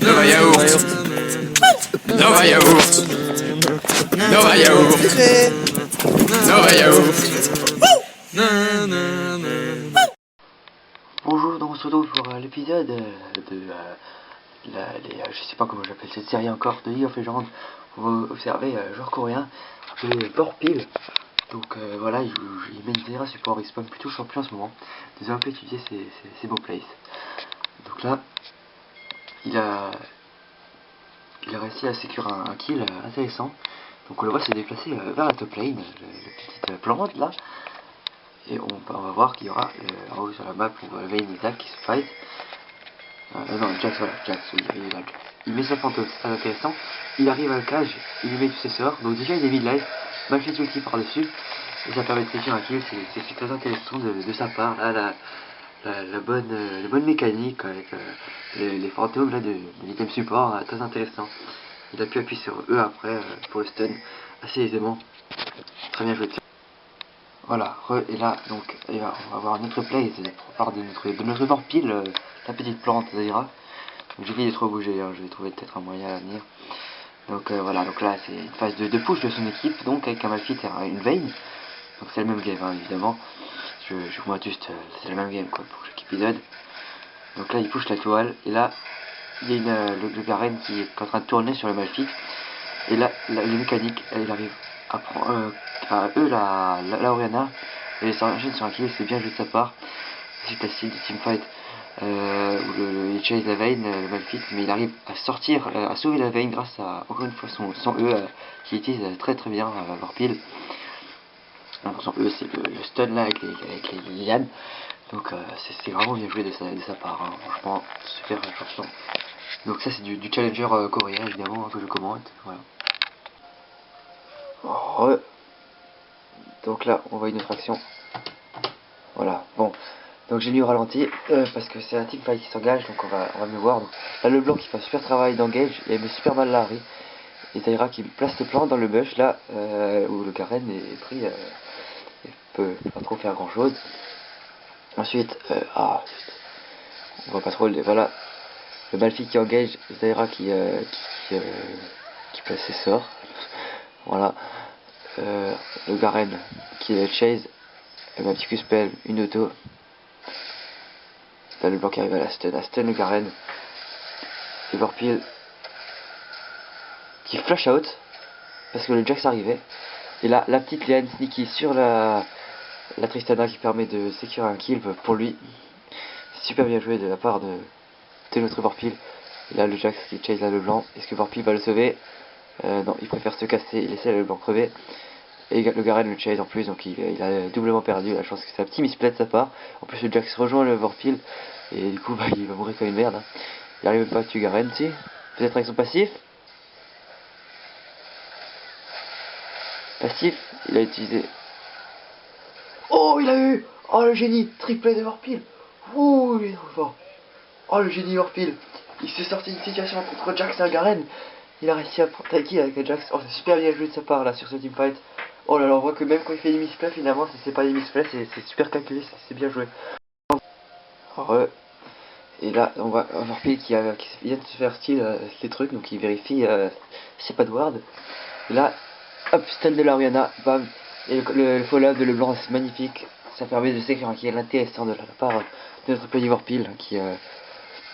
Nova Yaourt. Nova Yaourt. Nova Yaourt. Nova Yaourt. Bonjour, donc on se retrouve pour l'épisode de je sais pas comment j'appelle cette série encore, de League of Legends. On va observer un joueur coréen appelé Borpil. Donc voilà, il mène 0 support, il spawn plutôt champion en ce moment. Nous allons un peu étudier ses beaux plays. Donc là, il a réussi à sécurer un kill intéressant. Donc on le voit se déplacer vers la top lane, la petite plante là. Et on va voir qu'il y aura en haut sur la map, on va lever une Isaac qui se fight. Non, Jax, voilà, Jax, oui, il est là, Jax. Il met sa fantôme, c'est très intéressant. Il arrive à le cage, il lui met tous ses sorts. Donc déjà il est mid-life, mal fait ulti par-dessus. Et ça permet de sécuriser un kill, c'est très intéressant de sa part. Là, la bonne mécanique avec les fantômes là, de l'item support, très intéressant. Il a pu appuyer sur E après pour le stun assez aisément. Très bien joué. Voilà, et là, donc, on va avoir un autre play, c'est de part de notre Borpil, la petite plante, ça ira. J'ai oublié de trop bouger, hein, je vais trouver peut-être un moyen à venir. Donc voilà, donc là c'est une phase de push de son équipe, donc avec un Malphite et une Vayne. Donc c'est le même game, hein, évidemment. Je vous montre juste, c'est le même game quoi, pour chaque épisode. Donc là il push la toile, et là, il y a le Garen qui est en train de tourner sur le Malphite. Et là, les mécaniques, elle arrive à prendre la Orianna, et s'enchaîne sur un kill, c'est bien joué de sa part. Ensuite la teamfight où il chase la Vayne, le Malphite, mais il arrive à sortir, à sauver la Vayne grâce à encore une fois son E qui utilise très bien Vorpil. Donc son E c'est le stun là avec les lianes. Donc c'est vraiment bien joué de sa part, hein. Franchement super champion. Donc ça c'est du challenger coréen évidemment, hein, que je commente. Voilà. Donc là on voit une autre action. Voilà, bon. Donc j'ai mis au ralenti parce que c'est un teamfight qui s'engage, donc on va mieux voir. Donc, là le blanc qui fait un super travail d'engage, et il met super mal là Harry. Et Zaira qui place le plan dans le bush là où le Garen est pris et peut pas trop faire grand chose. Ensuite, on voit pas trop, voilà, le Malphite qui engage, Zaira qui place ses sorts. Voilà, le Garen qui chase, un petit coup spell, une auto. Là le blanc qui arrive à stun le Garen. Et Vorpil qui flash out parce que le Jax arrivait. Et là la petite Liane sneaky sur la Tristana qui permet de sécurer un kill pour lui. Super bien joué de la part de notre Vorpil. Et là le Jax qui chase là le blanc. Est-ce que Vorpil va le sauver? Non, il préfère se casser et laisser le blanc crever. Et le Garen le chase en plus, donc il a doublement perdu. La chance que c'est un petit misplay de sa part. En plus le Jax rejoint le Vorpil. Et du coup il va mourir comme une merde, hein. Il arrive pas à tuer Garen, si. Peut-être avec son passif. Il a utilisé. Oh, il a eu. Oh, le génie. Triplé de Vorpil. Ouh, il est trop fort. Oh, le génie Vorpil. Il s'est sorti d'une situation contre Jax et Garen. Il a réussi à prendre Taiki avec Jax. Oh, c'est super bien joué de sa part là sur ce teamfight. Oh là là, on voit que même quand il fait des misplays, finalement, c'est pas des misplays, c'est super calculé, c'est bien joué. Et là, on voit Vorpil qui vient de se faire style les trucs, donc il vérifie c'est pas de ward. Et là, hop, stun de la Orianna, bam. Et le follow-up de Leblanc, c'est magnifique. Ça permet de sécuriser un kill intéressant de la part de notre player Vorpil, qui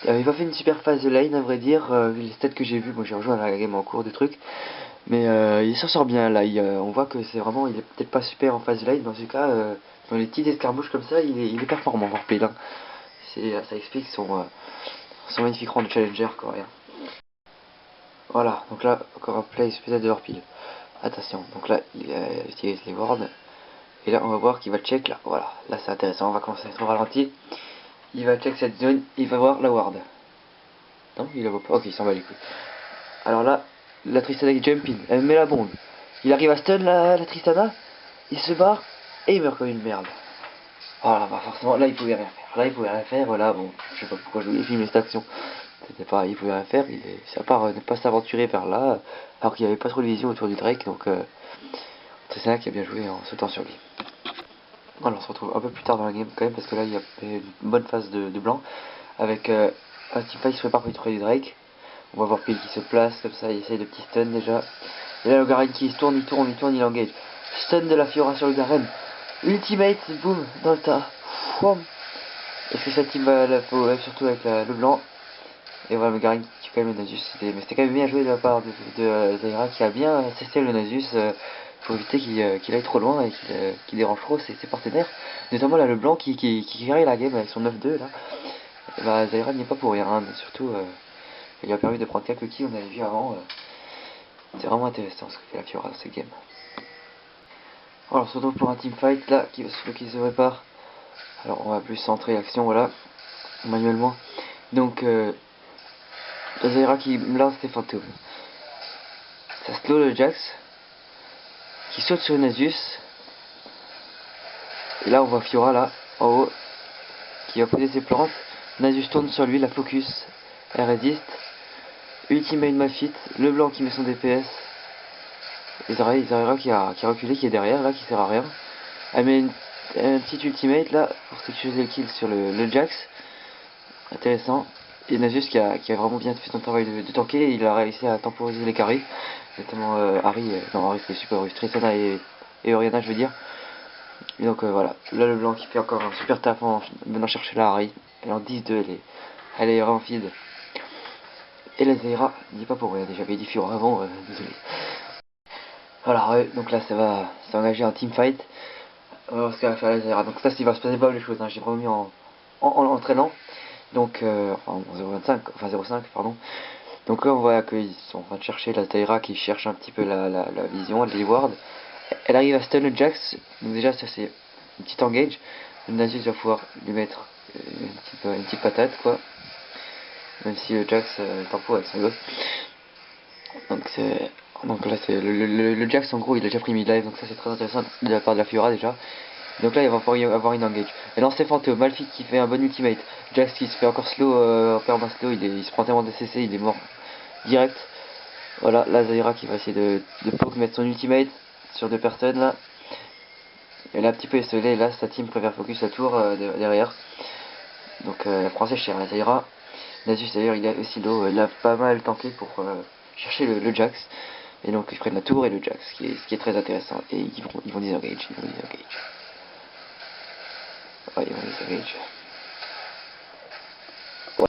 avait pas fait une super phase de lane, à vrai dire. Les stats que j'ai vu, moi j'ai rejoint la game en cours de trucs. Mais il s'en sort bien là, on voit que c'est vraiment, il est peut-être pas super en phase de lane, mais en tout cas, dans les petites escarmouches comme ça, il est performant Vorpil, hein. Ça explique son magnifique rang de challenger coréen. Voilà, donc là, encore un play spécial de Vorpil. Attention, donc là, il utilise les wards. Et là, on va voir qu'il va check là. Voilà, là c'est intéressant, on va commencer à être au ralenti. Il va check cette zone, il va voir la ward. Non, il la voit pas. Ok, il s'en va les couilles. Alors là, la Tristana qui jump in, elle met la bombe. Il arrive à stun la Tristana, il se barre et il meurt comme une merde. Voilà, bah forcément, là il pouvait rien faire. Là il pouvait rien faire, voilà, bon, je sais pas pourquoi je voulais filmer cette action. C'était pas, il pouvait rien faire, c'est à part ne pas s'aventurer vers là, alors qu'il n'y avait pas trop de vision autour du Drake, donc Tristana qui a bien joué en sautant sur lui. Alors on se retrouve un peu plus tard dans la game quand même, parce que là il y a une bonne phase de blanc, avec un teamfight qui se prépare pour tuer Drake. On va voir Peel qui se place comme ça, il essaye de petits stuns déjà. Et là le Garen qui se tourne, il engage. Stun de la Fiora sur le Garen. Ultimate, boum, dans le tas. Est-ce que sa team va la FOF, surtout avec le blanc. Et voilà, le Garen qui tue quand même le Nasus. Mais c'était quand même bien joué de la part de Zaira, qui a bien cessé le Nasus pour éviter qu'il aille trop loin et qu'il dérange trop ses partenaires. Notamment là le blanc qui carry la game avec son 9-2 là. Et bah Zaira n'y est pas pour rien, hein, mais surtout il lui a permis de prendre quelques kills, on avait vu avant. C'est vraiment intéressant ce que fait la Fiora dans cette game. Alors on se retrouve pour un teamfight là qui se prépare. Alors on va plus centrer l'action, voilà, manuellement. Donc Zaira qui lance ses fantômes. Ça slow le Jax qui saute sur Nasus. Et là on voit Fiora là en haut qui va poser ses plantes. Nasus tourne sur lui, la focus, elle résiste. Ultimate Malphite, le blanc qui met son DPS. Et Zaira qui a reculé, qui est derrière là, qui sert à rien. Elle met un petit ultimate là pour sécuriser le kill sur le Jax. Intéressant. Et Nasus qui a vraiment bien fait son travail de tanker, il a réussi à temporiser les carries. Notamment Harry, non Harry c'est super russe, Tristana et Oriana je veux dire. Et donc voilà, là le blanc qui fait encore un super taf en venant chercher la Harry. Elle est en 10-2, elle est vraiment feed. Et la Zaira, dis pas pour rien, déjà j'avais dit Fiora avant, désolé. Voilà, donc là ça va s'engager en teamfight. On va voir ce qu'elle va faire la Zaira. Donc ça, il va se passer pas mal de choses, hein. J'ai remis en entraînant. Donc, en 0,25, enfin 0,5, pardon. Donc là, on voit qu'ils sont en train de chercher la Zaira qui cherche un petit peu la vision, les ward. Elle arrive à stun le Jax. Donc déjà, ça c'est une petite engage. Le Nasus va pouvoir lui mettre une petite patate, quoi. Même si le Jax tempo avec son gosse. Donc là, c'est le Jax en gros, il a déjà pris mid-life, donc ça c'est très intéressant de la part de la Fiora déjà. Donc là, il va pouvoir y avoir une engage. Et lance ses fantômes, Malphite qui fait un bon ultimate. Jax qui se fait encore slow, en perdant slow, il se prend tellement de CC, il est mort direct. Voilà, là Zaira qui va essayer de poke, mettre son ultimate sur deux personnes là. Elle a un petit peu esselé, et là sa team préfère focus la tour derrière. Donc la française chère, la Zaira. Nasus d'ailleurs il est aussi low, il a pas mal tanké pour chercher le Jax. Et donc ils prennent la tour et le Jax, ce qui est très intéressant. Et ils vont disengage, Ouais, ils vont disengage. Ouais.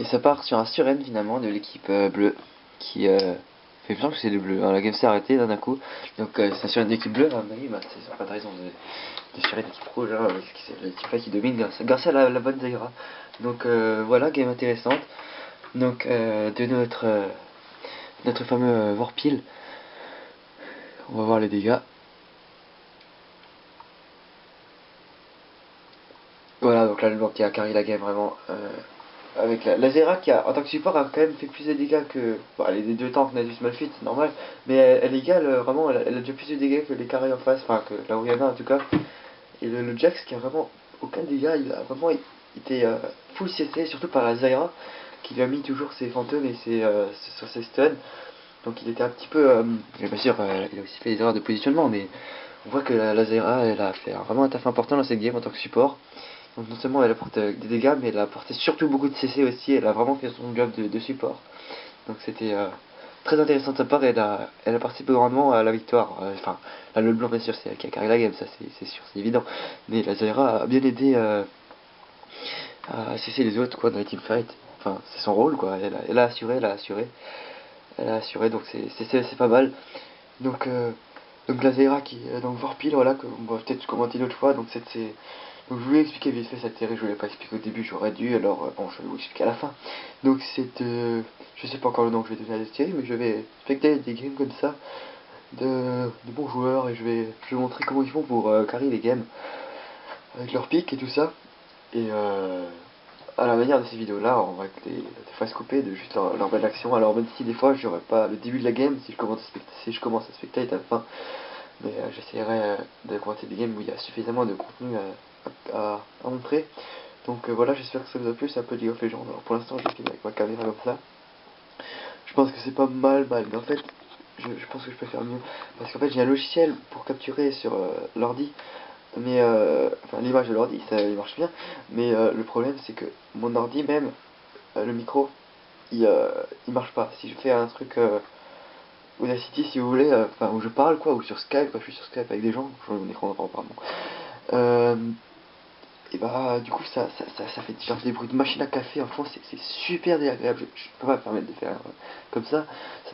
Et ça part sur un surrend finalement de l'équipe bleue qui fait bien que c'est le bleu. Hein, la game s'est arrêtée d'un coup. Donc c'est un surrend d'équipe bleue, hein, mais oui, bah, c'est pas de raison de surrend d'équipe rouge, hein, c'est l'équipe là qui domine grâce à la bonne Zaira. Donc voilà, game intéressante. Donc de notre fameux Vorpil. On va voir les dégâts. Voilà, donc là le blanc qui a carry la game vraiment. Avec la Zaira qui a, en tant que support a quand même fait plus de dégâts que. Bon, elle est des deux tanks, Nasus Malphite, c'est normal. Mais elle égale vraiment, elle a déjà plus de dégâts que les carrés en face, enfin que la Oriana en tout cas. Et le Jax qui a vraiment aucun dégât, il a vraiment été full CC, surtout par la Zaira qui lui a mis toujours ses fantômes et sur ses stuns. Donc il était un petit peu. Bien sûr, il a aussi fait des erreurs de positionnement, mais on voit que la Zaira elle a fait vraiment un taf important dans cette game en tant que support. Donc non seulement elle apporte des dégâts, mais elle a apporté surtout beaucoup de CC aussi, elle a vraiment fait son job de support. Donc c'était très intéressant de sa part, et elle a participé grandement à la victoire. Enfin, là le blanc bien sûr c'est elle qui a carré la game, ça c'est sûr, c'est évident. Mais la Zaira a bien aidé à cesser les autres quoi dans la teamfight. Enfin, c'est son rôle quoi, elle a assuré, donc c'est pas mal. Donc, la Zaira qui est donc Vorpil, voilà, qu'on va peut-être commenter une autre fois. Donc donc je voulais expliquer vite fait cette série, je voulais pas expliquer au début, j'aurais dû, alors bon je vais vous expliquer à la fin. Donc je sais pas encore le nom que je vais donner à cette série, mais je vais spectater des games comme ça, de bons joueurs, et je vais montrer comment ils font pour carry les games, avec leur pick et tout ça. Et à la manière de ces vidéos là, on va des phases coupées de juste leur belle action. Alors même si des fois j'aurai pas le début de la game, si je commence à spectater à la fin, mais j'essaierai de commenter des games où il y a suffisamment de contenu à montrer. Donc voilà, j'espère que ça vous a plu, c'est un peu League of Legends. Alors pour l'instant je filme avec ma caméra comme ça. Je pense que c'est pas mal, mais en fait je pense que je peux faire mieux. Parce qu'en fait j'ai un logiciel pour capturer sur l'ordi Mais enfin l'image de l'ordi, ça il marche bien. Mais le problème c'est que mon ordi même, le micro, il marche pas. Si je fais un truc Audacity si vous voulez, enfin où je parle quoi, ou sur Skype, quand je suis sur Skype avec des gens, je mon écran droit pardon. Et bah du coup ça fait genre des bruits de machine à café en fond, c'est super désagréable, je peux pas me permettre de faire comme ça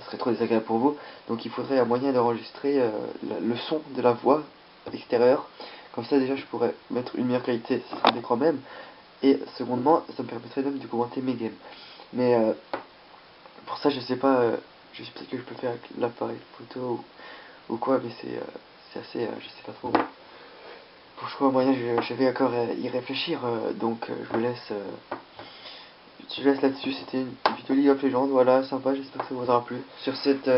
serait trop désagréable pour vous. Donc il faudrait un moyen d'enregistrer le son de la voix extérieure, comme ça déjà je pourrais mettre une meilleure qualité sur l'écran même, et secondement ça me permettrait même de commenter mes games. Mais pour ça je sais pas, je sais peut-être que je peux faire avec l'appareil photo ou quoi, mais c'est assez, je sais pas trop. Pour trouver un moyen, je vais encore y réfléchir, donc je laisse là-dessus. C'était une vidéo League of Legends, voilà, sympa, j'espère que ça vous aura plu. Sur cette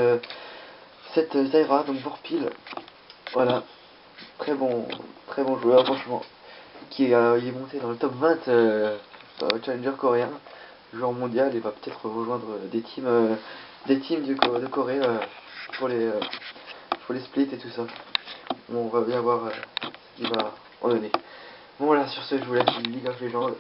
Zyra, donc Vorpil, voilà, très bon joueur, franchement, il est monté dans le top 20 Challenger coréen, joueur mondial, et va peut-être rejoindre des teams de Corée pour pour les splits et tout ça. Bon, on va bien voir ce qu'il va en donner. Bon voilà, sur ce, je vous laisse League of Legends.